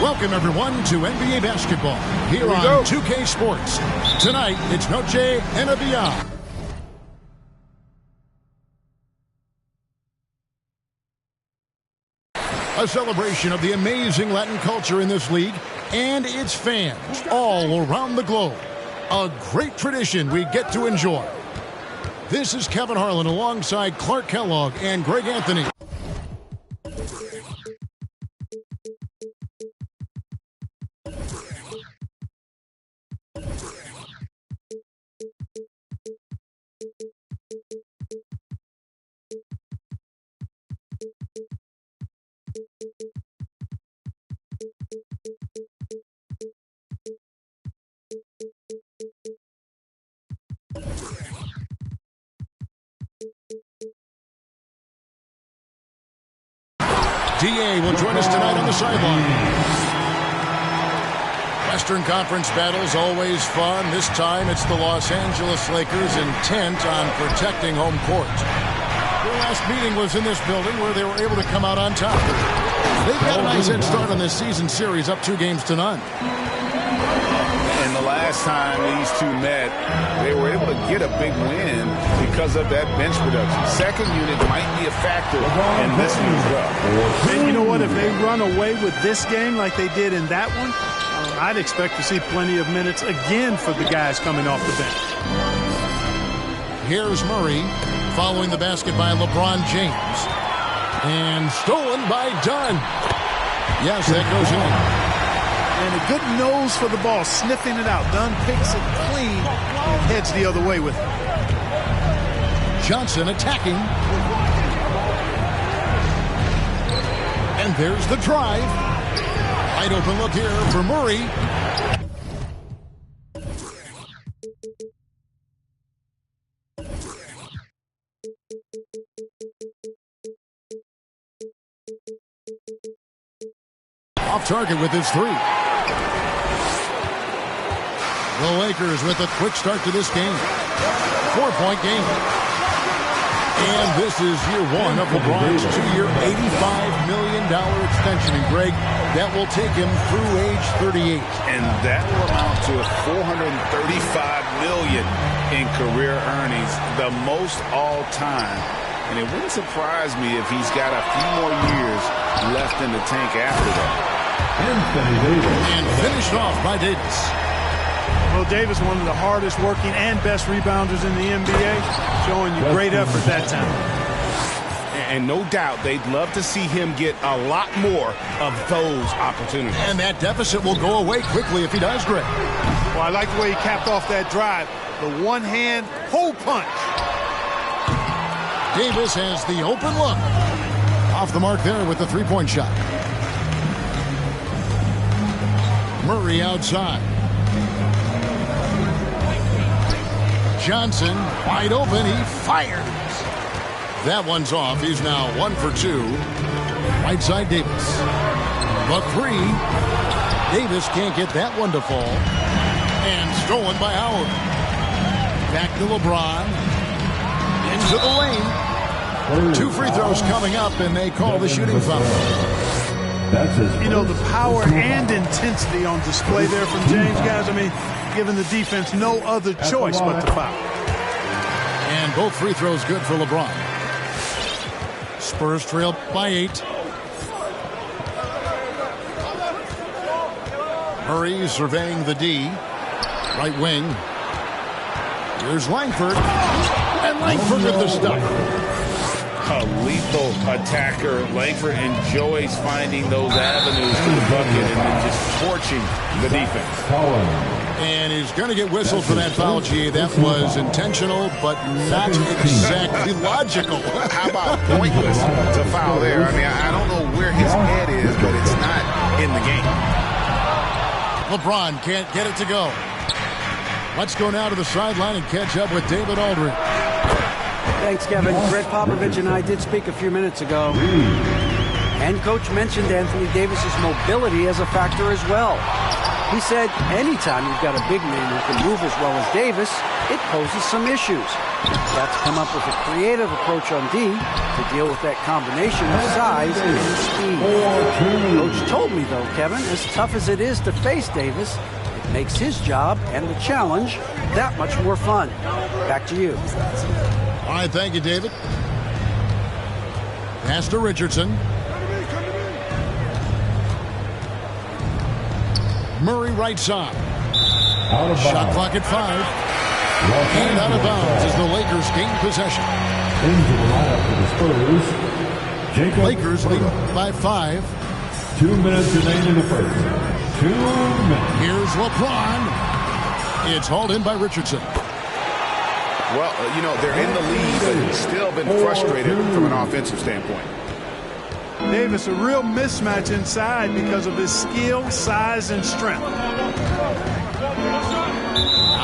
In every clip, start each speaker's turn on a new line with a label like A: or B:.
A: Welcome, everyone, to NBA basketball here on 2K Sports. Tonight, it's Noche Enabia. A celebration of the amazing Latin culture in this league and its fans all around the globe. A great tradition we get to enjoy. This is Kevin Harlan alongside Clark Kellogg and Greg Anthony. DA will join us tonight on the sideline. Western Conference battles always fun. This time it's the Los Angeles Lakers intent on protecting home court. Their last meeting was in this building where they were able to come out on top. They've got a nice head start on this season series, up 2-0.
B: And the last time these two met, they were able to get a big win because of that bench production. Second unit might be a factor in this one as well.
C: And you know what? If they run away with this game like they did in that one, I'd expect to see plenty of minutes again for the guys coming off the bench.
A: Here's Murray following the basket by LeBron James. And stolen by Dunn. Yes, that goes in.
C: And a good nose for the ball, sniffing it out. Dunn picks it clean and heads the other way with it.
A: Johnson attacking. And there's the drive. Wide open look here for Murray. Off target with his three. The Lakers with a quick start to this game. 4-point game. And this is year one of LeBron's two-year, $85 million extension. And Greg, that will take him through age 38.
B: And that will amount to $435 million in career earnings, the most all time. And it wouldn't surprise me if he's got a few more years left in the tank after that.
A: And finished off by Davis.
C: Well, Davis, one of the hardest working and best rebounders in the NBA, showing you great effort that time.
B: And no doubt they'd love to see him get a lot more of those opportunities.
A: And that deficit will go away quickly if he does, Greg.
C: Well, I like the way he capped off that drive. The one-hand hole punch.
A: Davis has the open look. Off the mark there with the three-point shot. Murray outside. Johnson wide open. He fires. That one's off. He's now 1 for 2. Right side Davis. The three. Davis can't get that one to fall. And stolen by Howard. Back to LeBron. Into the lane. 2 free throws coming up, and they call the shooting foul.
C: You know, the power and intensity on display there from James, guys. I mean, giving the defense no other choice but to foul.
A: And both free throws good for LeBron. Spurs trail by 8. Murray surveying the D. Right wing. Here's Langford. And Langford with the stop.
B: A lethal attacker. Langford enjoys finding those avenues to the bucket and then just torching the defense.
A: And he's going to get whistled for that foul, G. That was intentional, but not exactly logical.
B: How about pointless to foul there? I mean, I don't know where his head is, but it's not
A: LeBron can't get it to go. Let's go now to the sideline and catch up with David Aldridge.
D: Thanks, Kevin. Greg Popovich and I did speak a few minutes ago. And Coach mentioned Anthony Davis's mobility as a factor as well. He said anytime you've got a big man who can move as well as Davis, it poses some issues. You have to come up with a creative approach on D to deal with that combination of size and speed. Coach told me, though, Kevin, as tough as it is to face Davis, it makes his job and the challenge that much more fun. Back to you.
A: All right, thank you, David. Pass to Richardson. Murray right side. Shot clock at 5. And out of bounds as the Lakers gain possession.
E: Into the lineup for the Spurs. Jacob
A: Lakers lead by 5.
E: 2 minutes remaining in the first. 2 minutes.
A: Here's LeBron. It's hauled in by Richardson.
B: Well, you know, they're in the lead, but still been frustrated from an offensive standpoint.
C: Davis, a real mismatch inside because of his skill, size, and strength.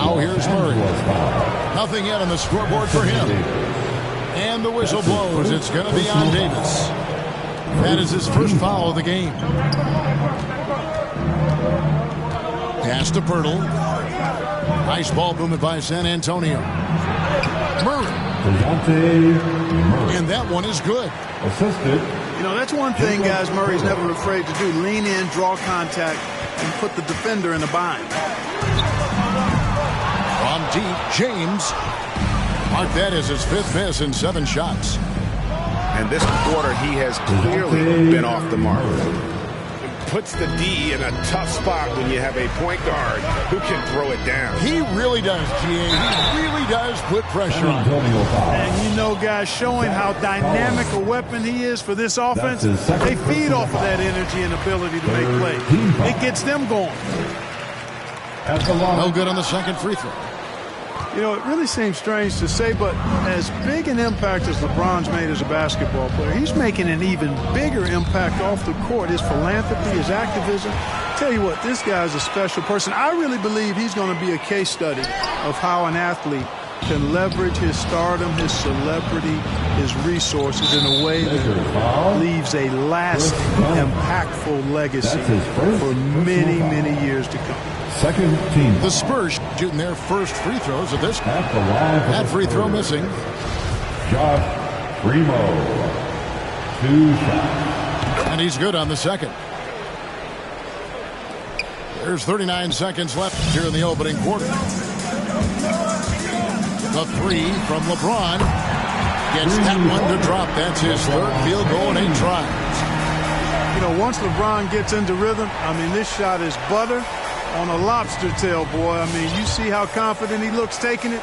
A: Now here's Murray. Nothing yet on the scoreboard for him. And the whistle blows. It's going to be on Davis. That is his first foul of the game. Pass to Pirtle. Nice ball movement by San Antonio. Murray. And that one is good.
E: Assisted.
C: You know, that's one thing, guys, Murray's never afraid to do. Lean in, draw contact, and put the defender in a bind.
A: From deep, James. Mark that as his 5th miss in 7 shots.
B: And this quarter, he has clearly been off the mark. Puts the D in a tough spot when you have a point guard who can throw it down.
A: He really does, GA. He really does put pressure on him.
C: And you know, guys, showing how dynamic a weapon he is for this offense, they feed off of that energy and ability to make plays. It gets them going.
A: No good on the second free throw.
C: You know, it really seems strange to say, but as big an impact as LeBron's made as a basketball player, he's making an even bigger impact off the court. His philanthropy, his activism. Tell you what, this guy's a special person. I really believe he's going to be a case study of how an athlete can leverage his stardom, his celebrity, his resources in a way that leaves a lasting, impactful legacy for many, many years to come.
E: Second team.
A: The Spurs shooting their first free throws of this. That free throw missing.
E: Josh Primo. 2 shots.
A: And he's good on the second. There's 39 seconds left here in the opening quarter. The 3 from LeBron. Gets that one to drop. That's his 3rd field goal in 8 tries.
C: You know, once LeBron gets into rhythm, I mean, this shot is butter on a lobster tail, boy. I mean, you see how confident he looks taking it?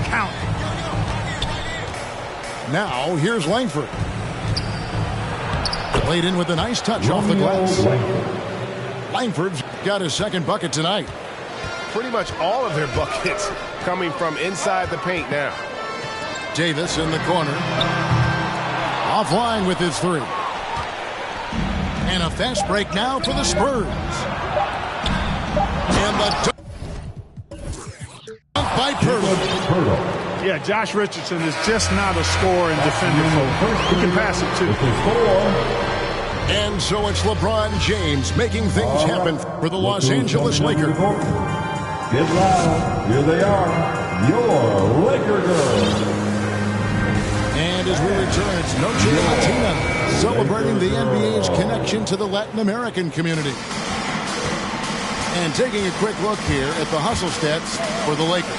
C: Count it.
A: Now, here's Langford. Played in with a nice touch off the glass. Langford's got his 2nd bucket tonight.
F: Pretty much all of their buckets coming from inside the paint now.
A: Davis in the corner. Offline with his 3. And a fast break now for the Spurs. And the dunk by Pirtle.
C: Yeah, Josh Richardson is just not a scorer and defender. He can pass it, too.
A: And so it's LeBron James making things happen for the Los Angeles Lakers.
E: Get loud. Here they are. Your Laker girls.
A: And as we return, it's Noche Latina, celebrating the NBA's connection to the Latin American community. And taking a quick look here at the hustle stats for the Lakers.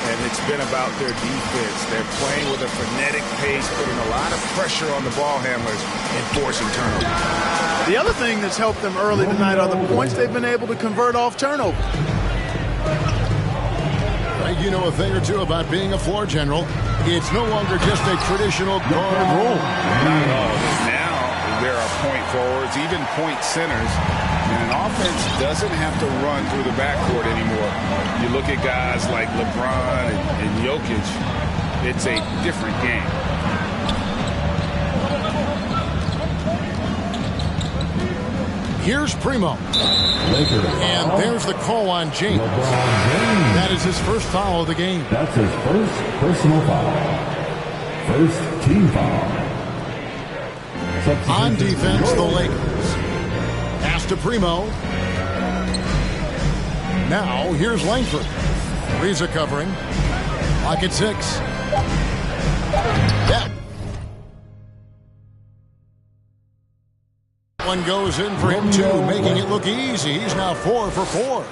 B: And it's been about their defense. They're playing with a frenetic pace, putting a lot of pressure on the ball handlers and forcing turnovers.
C: The other thing that's helped them early tonight are the points they've been able to convert off turnovers.
A: You know a thing or two about being a floor general. It's no longer just a traditional guard role.
B: Not at all. Now there are point forwards, even point centers. And an offense doesn't have to run through the backcourt anymore. You look at guys like LeBron and Jokic, it's a different game.
A: Here's Primo. And there's the call on James. That is his first foul of the game.
E: That's his first personal foul. First team foul.
A: On defense, the Lakers. Pass to Primo. Now, here's Langford. Reza covering. Lock at 6. That one goes in for him, too, making it look easy. He's now 4 for 4.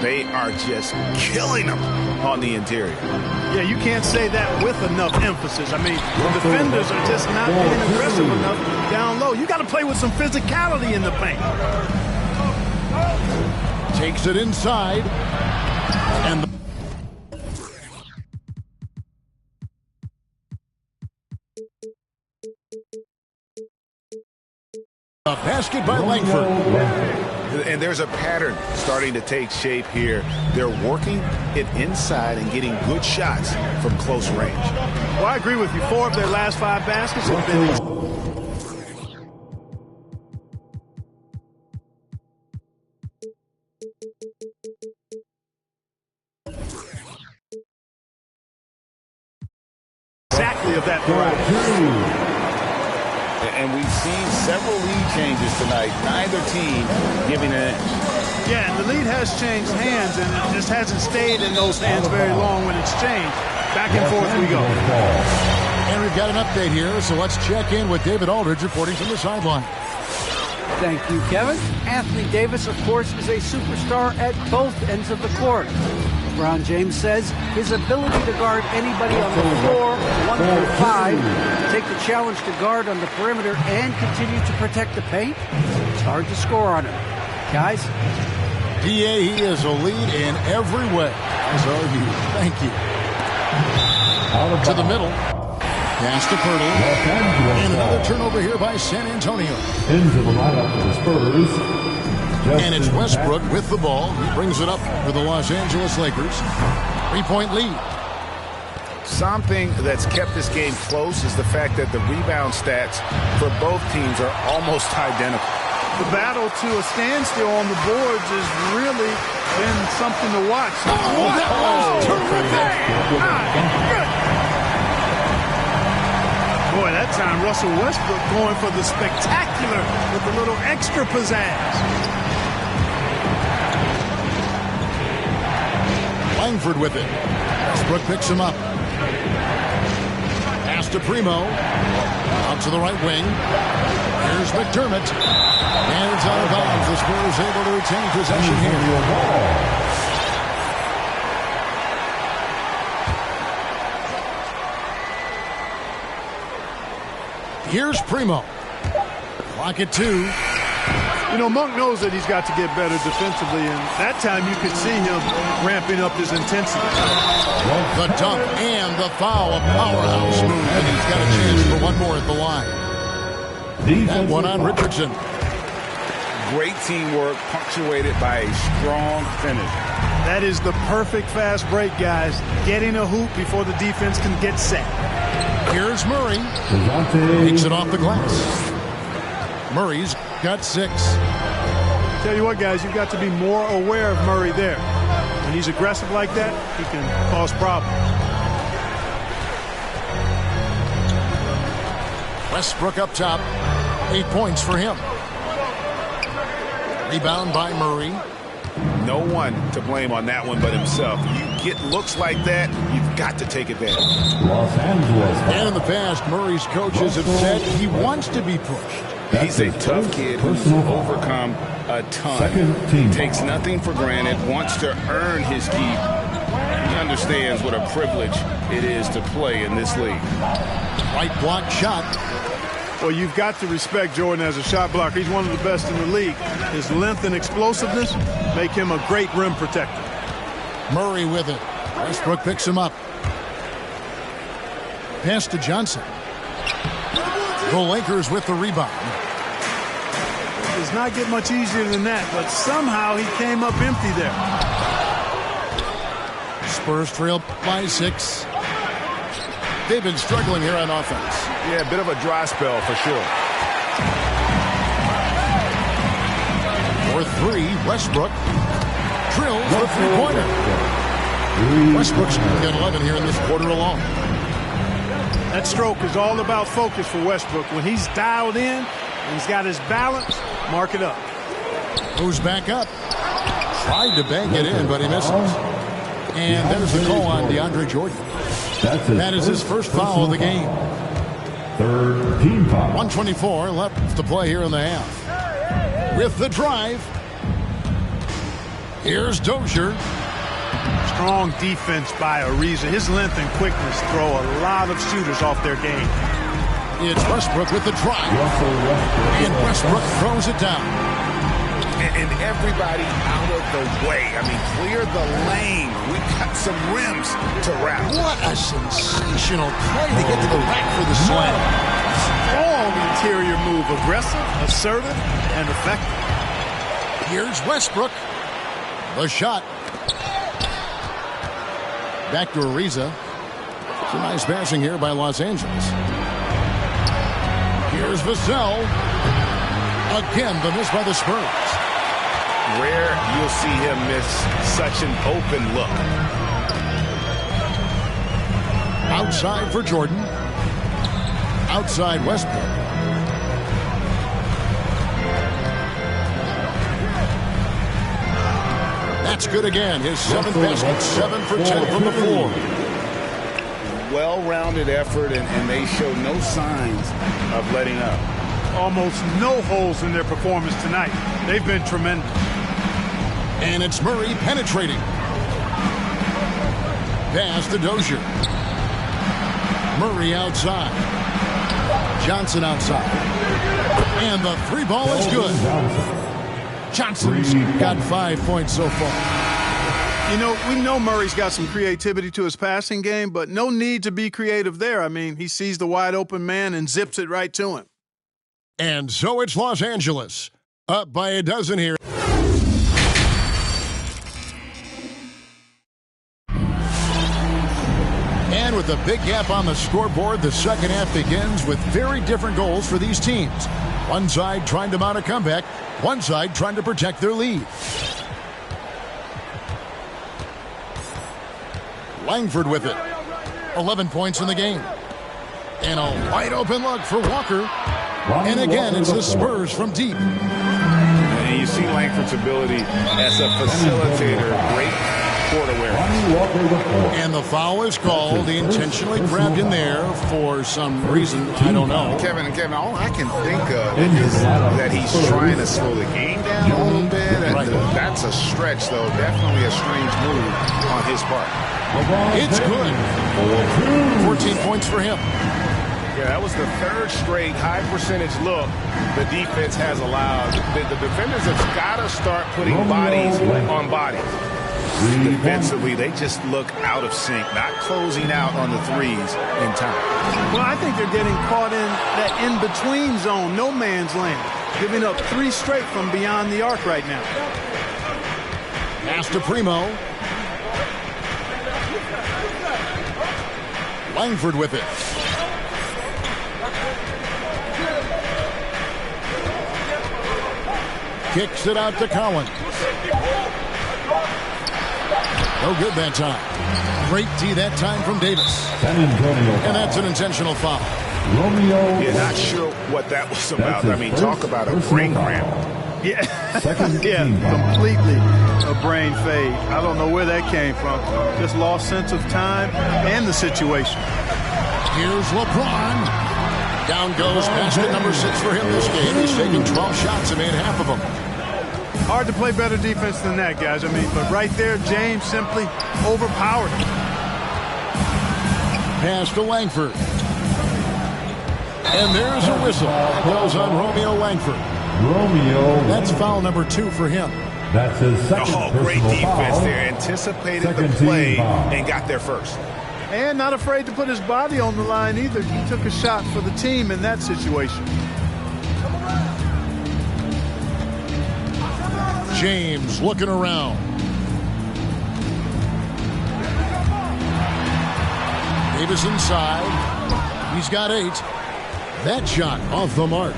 B: They are just killing them on the interior.
C: Yeah, you can't say that with enough emphasis. I mean, the defenders are just not being aggressive enough down low. You got to play with some physicality in the paint.
A: Takes it inside. And a basket by Langford.
B: And there's a pattern starting to take shape here. They're working it inside and getting good shots from close range.
C: Well, I agree with you. 4 of their last 5 baskets have been exactly of that variety.
B: And we've seen several lead changes tonight. Neither team giving an inch.
C: Yeah, and the lead has changed hands, and it just hasn't stayed in those hands very long when it's changed. Back and forth we go.
A: And we've got an update here, so let's check in with David Aldridge reporting from the sideline.
D: Thank you, Kevin. Anthony Davis, of course, is a superstar at both ends of the court. LeBron James says his ability to guard anybody on the floor, 1 through 5, take the challenge to guard on the perimeter and continue to protect the paint, it's hard to score on him. Guys?
A: DA, he is a lead in every way. As are you. Thank you. To the middle. Pass to Pirtle. And another turnover here by San Antonio.
E: Into the lineup for the Spurs.
A: And it's Westbrook with the ball. He brings it up for the Los Angeles Lakers. 3-point lead.
B: Something that's kept this game close is the fact that the rebound stats for both teams are almost identical.
C: The battle to a standstill on the boards has really been something to watch.
A: Oh, that was terrific!
C: Boy, that time Russell Westbrook going for the spectacular with a little extra pizzazz.
A: Langford with it. Westbrook picks him up. Pass to Primo. Out to the right wing. Here's McDermott. And it's out of bounds. The Spurs able to retain possession here. Here's Primo. Clock at 2.
C: You know, Monk knows that he's got to get better defensively, and that time you could see him ramping up his intensity.
A: The dunk and the foul, a powerhouse move, and he's got a chance for one more at the line. That one on Richardson.
B: Great teamwork punctuated by a strong finish.
C: That is the perfect fast break, guys. Getting a hoop before the defense can get set.
A: Here's Murray. Takes it off the glass. Murray's got 6.
C: Tell you what, guys, you've got to be more aware of Murray there. When he's aggressive like that, he can cause problems.
A: Westbrook up top. 8 points for him. Rebound by Murray.
B: No one to blame on that one but himself. You get looks like that, you've got to take advantage.
E: Los Angeles.
A: And in the past, Murray's coaches have said he wants to be pushed.
B: He's a tough kid who's overcome a ton. Takes nothing for granted, wants to earn his keep. He understands what a privilege it is to play in this league.
A: Right block shot.
C: Well, you've got to respect Jordan as a shot blocker. He's one of the best in the league. His length and explosiveness make him a great rim protector.
A: Murray with it. Westbrook picks him up. Pass to Johnson. The Lakers with the rebound.
C: It does not get much easier than that, but somehow he came up empty there.
A: Spurs trail by 6. They've been struggling here on offense.
B: Yeah, a bit of a dry spell for sure.
A: three, Westbrook drills the three-pointer. Westbrook's got 11 here in this quarter alone.
C: That stroke is all about focus for Westbrook. When he's dialed in and he's got his balance, mark it up.
A: Moves back up. Tried to bank it in, but he misses. And there's the call on DeAndre Jordan. That is his first foul of the game.
E: Third team foul.
A: 1:24 left to play here in the half. With the drive. Here's Dozier.
C: Strong defense by Ariza. His length and quickness throw a lot of shooters off their game.
A: It's Westbrook with the drive. And Westbrook throws it down.
B: And everybody out of the way. I mean, clear the lane. We got some rims to wrap.
A: What a sensational play to get to the rack for the slam.
C: Strong interior move. Aggressive, assertive, and effective.
A: Here's Westbrook. The shot. Back to Ariza. It's a nice passing here by Los Angeles. Here's Vassell. Again, the miss by the Spurs.
B: Rare you'll see him miss such an open look.
A: Outside for Jordan. Outside Westbrook. That's good again. His seventh basket, 7 for 10 from the floor.
B: Well-rounded effort, and they show no signs of letting up.
C: Almost no holes in their performance tonight. They've been tremendous.
A: And it's Murray penetrating. Pass to Dozier. Murray outside. Johnson outside. And the three ball is good. Johnson's got 5 points so far.
C: You know, we know Murray's got some creativity to his passing game, but no need to be creative there. I mean, he sees the wide open man and zips it right to him.
A: And so it's Los Angeles. Up by a dozen here. And with a big gap on the scoreboard, the second half begins with very different goals for these teams. One side trying to mount a comeback, one side trying to protect their lead. Langford with it. 11 points in the game. And a wide open look for Walker. And again, it's the Spurs from deep.
B: And you see Langford's ability as a facilitator. Great court awareness.
A: And the foul is called. He intentionally grabbed in there for some reason. I don't know.
B: Kevin, all I can think of is that he's trying to slow the game down a little bit. And that's a stretch, though. Definitely a strange move on his part.
A: It's good. 14 points for him.
F: Yeah, that was the third straight high percentage look the defense has allowed. The defenders have got to start putting bodies on bodies.
B: Defensively, they just look out of sync, not closing out on the threes in time.
C: Well, I think they're getting caught in that in-between zone, no man's land, giving up 3 straight from beyond the arc right now.
A: Pass to Primo. Langford with it. Kicks it out to Collins. No good that time. Great D that time from Davis. And that's an intentional foul.
B: Yeah, not sure what that was about. I mean, talk about a brain cramp.
C: Yeah, completely a brain fade. I don't know where that came from. Just lost sense of time and the situation.
A: Here's LeBron. Down goes basket number 6 for him this game. He's taken 12 shots and made half of them.
C: Hard to play better defense than that, guys. I mean, but right there, James simply overpowered him.
A: Pass to Langford. And there's a whistle. That goes on Romeo Langford. That's foul number 2 for him.
E: That's his second
B: great defense
E: foul.
B: there. Anticipated the play and got there first.
C: And not afraid to put his body on the line either. He took a shot for the team in that situation.
A: James looking around. Davis inside. He's got 8. That shot off the mark.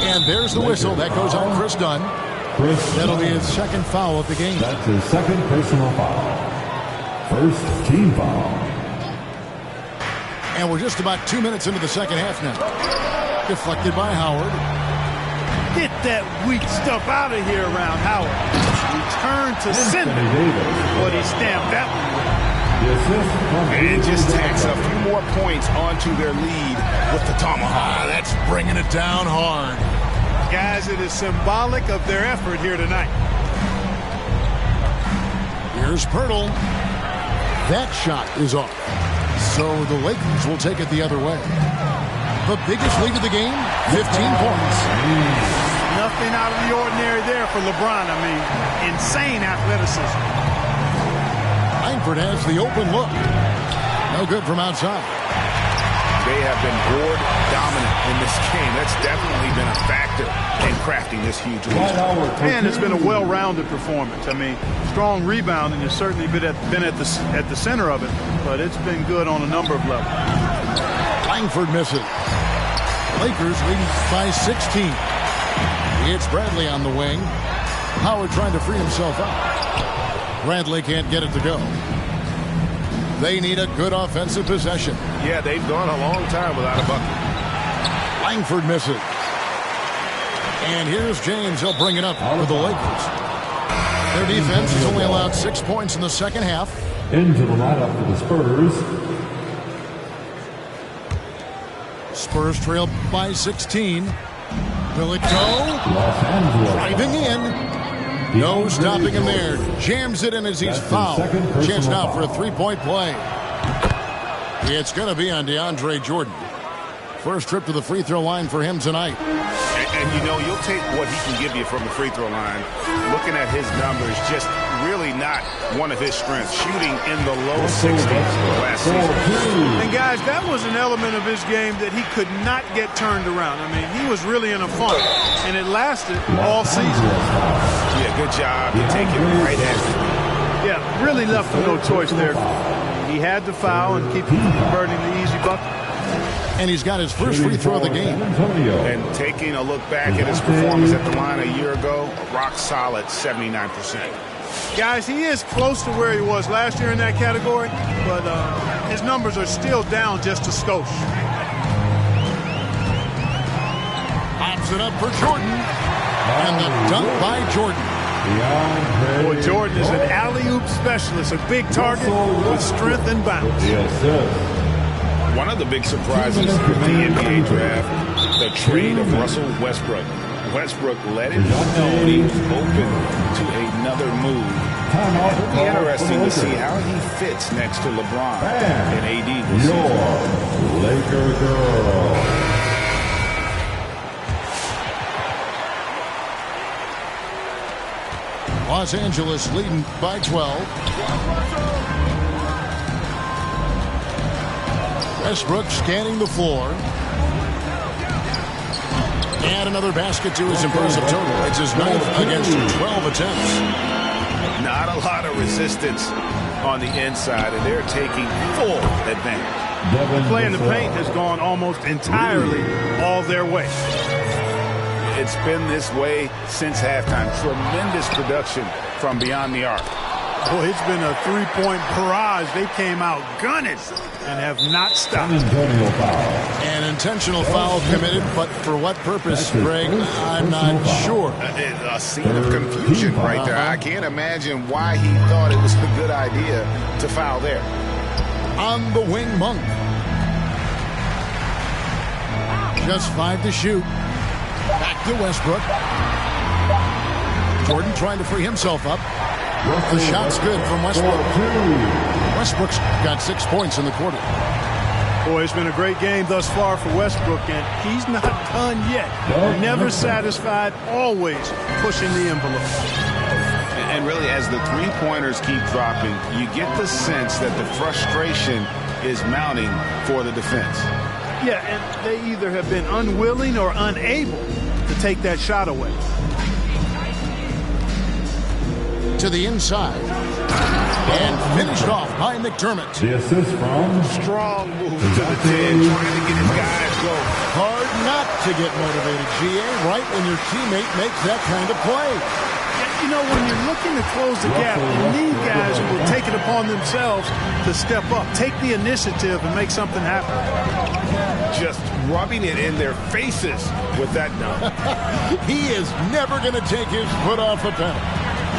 A: And there's the whistle. That goes on Chris Dunn. That'll be his second foul of the game.
E: That's his second personal foul. First team foul.
A: And we're just about 2 minutes into the second half now. Deflected by Howard.
C: Get that weak stuff out of here around Howard. Return to sender. But he stamped that one.
B: And just tacks a few more points onto their lead with the tomahawk.
A: That's bringing it down hard.
C: Guys, it is symbolic of their effort here tonight.
A: Here's Pirtle. That shot is off. So the Lakers will take it the other way. The biggest lead of the game, 15 points.
C: Nothing out of the ordinary there for LeBron. I mean, insane athleticism.
A: Langford has the open look. No good from outside.
B: They have been board dominant in this game. That's definitely been a factor in crafting this huge lead.
C: And it's been a well-rounded performance. I mean, strong rebounding has certainly been at the center of it, but it's been good on a number of levels.
A: Langford misses. Lakers leading by 16. It's Bradley on the wing. Howard trying to free himself up. Bradley can't get it to go. They need a good offensive possession.
F: Yeah, they've gone a long time without a bucket.
A: Langford misses. And here's James. He'll bring it up for the Lakers. Their defense has only allowed 6 points in the second half.
E: Into the lineup for the Spurs.
A: Spurs trail by 16. Will it go? Driving in. No stopping him there. Jams it in as he's fouled. Chance now for a three-point play. It's going to be on DeAndre Jordan. First trip to the free throw line for him tonight.
B: And you know, you'll take what he can give you from the free throw line. Looking at his numbers, just really not one of his strengths. Shooting in the low 60s last season.
C: And guys, that was an element of his game that he could not get turned around. I mean, he was really in a funk, and it lasted all season.
B: Yeah, good job. You take it right at him.
C: Yeah, really left him no choice there. He had to foul and keep him from converting the easy bucket.
A: And he's got his first free throw of the game.
B: And taking a look back at his performance at the line a year ago, a rock solid 79%.
C: Guys, he is close to where he was last year in that category, but his numbers are still down just a skosh.
A: Pops it up for Jordan. And the dunk by Jordan.
C: Boy, Jordan is an alley-oop specialist, a big target with strength and bounce.
E: Yes, sir.
B: One of the big surprises of the NBA draft, the trade of Russell Westbrook. Westbrook let it be known he was open to another move. It'll be interesting to see how he fits next to LeBron and AD this season.
E: Your Laker girl.
A: Los Angeles leading by 12. Westbrook scanning the floor. And another basket to his impressive total. It's his ninth against 12 attempts.
B: Not a lot of resistance on the inside, and they're taking full advantage.
C: The play in the paint has gone almost entirely all their way.
B: It's been this way since halftime. Tremendous production from beyond the arc.
C: Boy, it's been a three-point barrage. They came out gunning and have not stopped.
A: An intentional foul committed, but for what purpose, Greg, I'm not sure.
B: A scene of confusion right there. I can't imagine why he thought it was a good idea to foul there.
A: On the wing, Monk. Just 5 to shoot. Back to Westbrook. Jordan trying to free himself up. The shot's good from Westbrook. Westbrook's got 6 points in the quarter.
C: Boy, it's been a great game thus far for Westbrook, and he's not done yet. Never satisfied, always pushing the envelope.
B: And really, as the three-pointers keep dropping, you get the sense that the frustration is mounting for the defense.
C: Yeah, and they either have been unwilling or unable to take that shot away.
A: To the inside. And finished off by McDermott.
E: The assist from
F: Strong move to the 10, trying to get his guys going.
A: Hard not to get motivated, GA, right when your teammate makes that kind of play.
C: You know, when you're looking to close the gap, you need guys who will take it upon themselves to step up, take the initiative, and make something happen.
F: Just rubbing it in their faces with that dunk.
A: He is never going to take his foot off the pedal.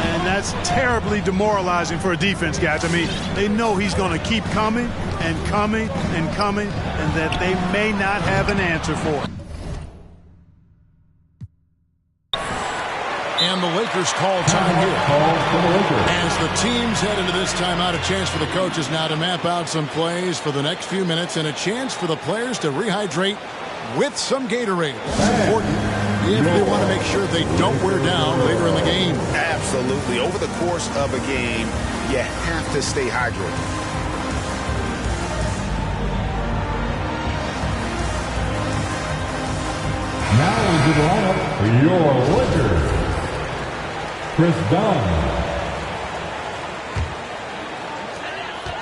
C: And that's terribly demoralizing for a defense, guys. I mean, they know he's going to keep coming and coming and coming, and that they may not have an answer for it.
A: And the Lakers call time here. As the teams head into this timeout, a chance for the coaches now to map out some plays for the next few minutes and a chance for the players to rehydrate with some Gatorade. It's important if they want to make sure they don't wear down later in the game.
B: Absolutely. Over the course of a game, you have to stay hydrated.
E: now into the lineup for your Lakers. Chris Dunn.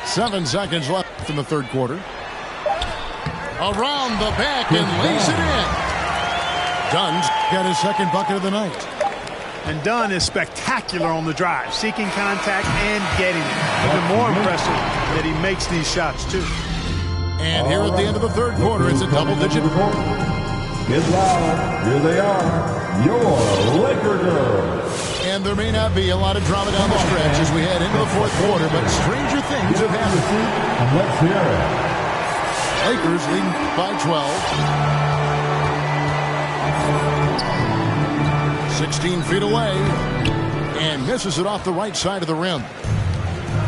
A: 7 seconds left in the third quarter. Around the back and lays it in. Dunn's got his second bucket of the night.
C: And Dunn is spectacular on the drive, seeking contact and getting it. Even more impressive that he makes these shots, too.
A: And here at the end of the third quarter, it's a double-digit.
E: Get loud. Here they are, your Laker girls.
A: And there may not be a lot of drama down the stretch as we head into the fourth quarter, but stranger things have happened.
E: And let's hear it.
A: Lakers leading by 12. 16 feet away. And misses it off the right side of the rim.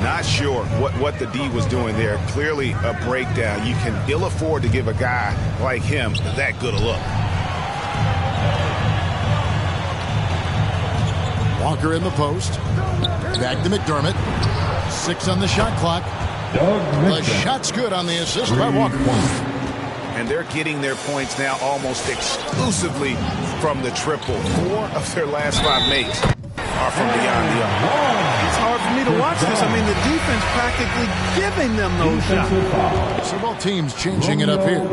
B: Not sure what the D was doing there. Clearly a breakdown. You can ill afford to give a guy like him that good a look.
A: Walker in the post. Back to McDermott. 6 on the shot clock. The shot's good on the assist by Walker.
B: And they're getting their points now almost exclusively from the triple. 4 of their last 5 makes are from beyond the arc.
C: It's hard for me to watch this. I mean, the defense practically giving them those shots.
A: So both teams changing it up here.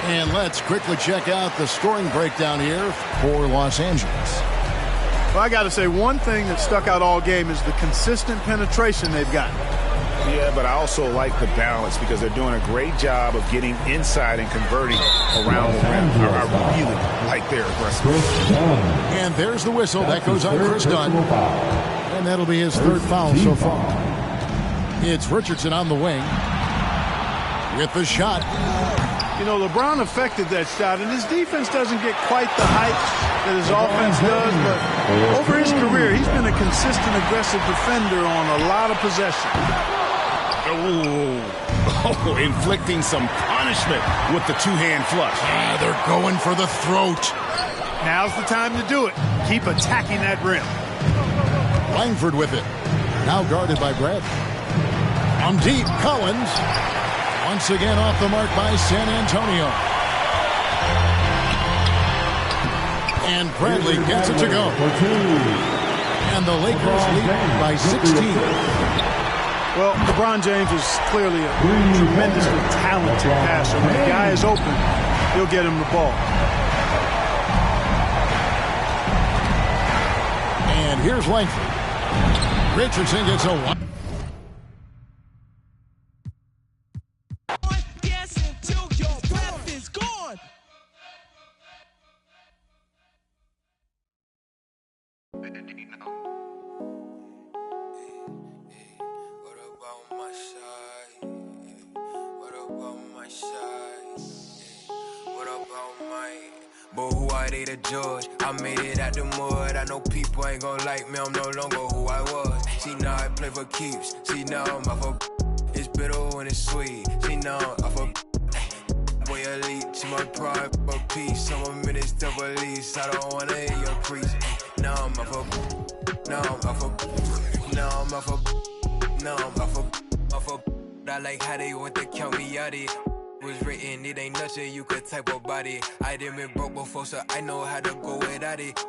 A: And let's quickly check out the scoring breakdown here for Los Angeles.
C: Well, I got to say, one thing that stuck out all game is the consistent penetration they've gotten.
B: Yeah, but I also like the balance because they're doing a great job of getting inside and converting around the rim. I really like their aggressiveness.
A: And there's the whistle. That goes on Chris Dunn. And that'll be his third foul so far. It's Richardson on the wing with the shot.
C: You know, LeBron affected that shot, and his defense doesn't get quite the height that his offense does, but over his career, he's been a consistent, aggressive defender on a lot of possession.
F: Oh, inflicting some punishment with the two-hand flush.
A: They're going for the throat.
C: Now's the time to do it. Keep attacking that rim.
A: Langford with it. Now guarded by Bradley. On deep, Collins. Once again off the mark by San Antonio. And Bradley gets it to go. And the Lakers lead by 16.
C: Well, LeBron James is clearly a tremendously talented passer. When the guy is open, he'll get him the ball.
A: And here's Langford. Richardson gets a one.
G: But who are they to judge? I made it out the mud. I know people ain't gon' like me. I'm no longer who I was. See, now I play for keeps. See, now I'm off of it's bitter when it's sweet. See, now I'm off of boy elite. See my pride for peace. Some of minutes to release. I don't wanna hear your preach. Now I'm off of now I'm off of now I'm off of now I'm off of I like how they want to count me out it. Was written, it ain't nothing you could type about it. I done been broke before, so I know how to go without it.